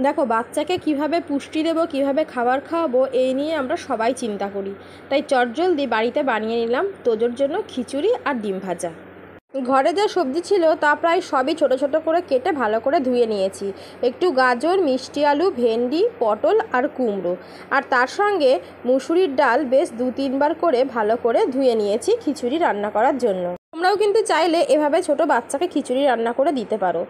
দেখো, বাচ্চাকে কিভাবে পুষ্টি দেবো, কিভাবে খাবার খাওয়াবো, এই নিয়ে আমরা সবাই চিন্তা করি। তাই চটজলদি বাড়িতে বানিয়ে নিলাম তোজোর জন্য খিচুড়ি আর ডিম ভাজা। ঘরে যা সবজি ছিল তা প্রায় সবই ছোট ছোট করে কেটে ভালো করে ধুয়ে নিয়েছি। একটু গাজর, মিষ্টি আলু, ভেন্ডি, পটল আর কুমড়ো, আর তার সঙ্গে মুসুরির ডাল বেশ 2-3 বার করে ভালো করে ধুয়ে নিয়েছি খিচুড়ি রান্না করার জন্য। তোমরাও কিন্তু চাইলে এভাবে ছোট বাচ্চাকে খিচুড়ি রান্না করে দিতে পারো।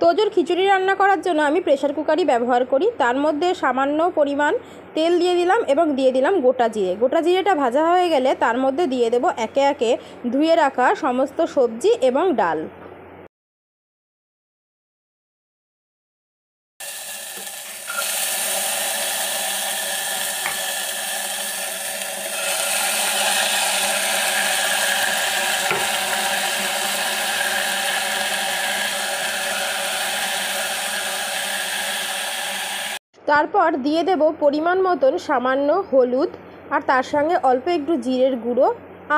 তোজোর খিচুড়ি রান্না করার জন্য আমি প্রেসার কুকারই ব্যবহার করি। তার মধ্যে সামান্য পরিমাণ তেল দিয়ে দিলাম এবং দিয়ে দিলাম গোটা জিরে। গোটা জিরেটা ভাজা হয়ে গেলে তার মধ্যে দিয়ে দেব একে একে ধুয়ে রাখা সমস্ত সবজি এবং ডাল। তারপর দিয়ে দেব পরিমাণ মতন সামান্য হলুদ, আর তার সঙ্গে অল্প একটু জিরের গুঁড়ো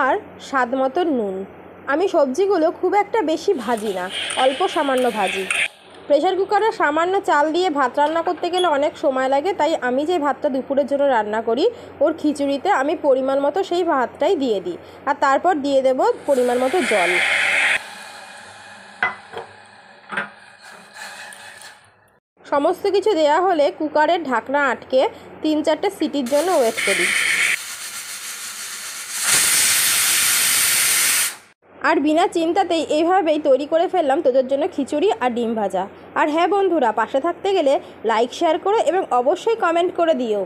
আর স্বাদ মতন নুন। আমি সবজিগুলো খুব একটা বেশি ভাজি না, অল্প সামান্য ভাজি। প্রেসার কুকারে সামান্য চাল দিয়ে ভাত রান্না করতে গেলে অনেক সময় লাগে, তাই আমি যে ভাতটা দুপুরের জন্য রান্না করি ওর খিচুড়িতে আমি পরিমাণ মতো সেই ভাতটাই দিয়ে দিই, আর তারপর দিয়ে দেব পরিমাণ মতো জল। সমস্ত কিছু দেয়া হলে কুকারের ঢাকনা আটকে 3-4টে সিটির জন্য ওয়েট করি। আর বিনা চিন্তাতেই এইভাবেই তৈরি করে ফেললাম তোদের জন্য খিচুড়ি আর ডিম ভাজা। আর হ্যাঁ বন্ধুরা, পাশে থাকতে গেলে লাইক, শেয়ার করো এবং অবশ্যই কমেন্ট করে দিও।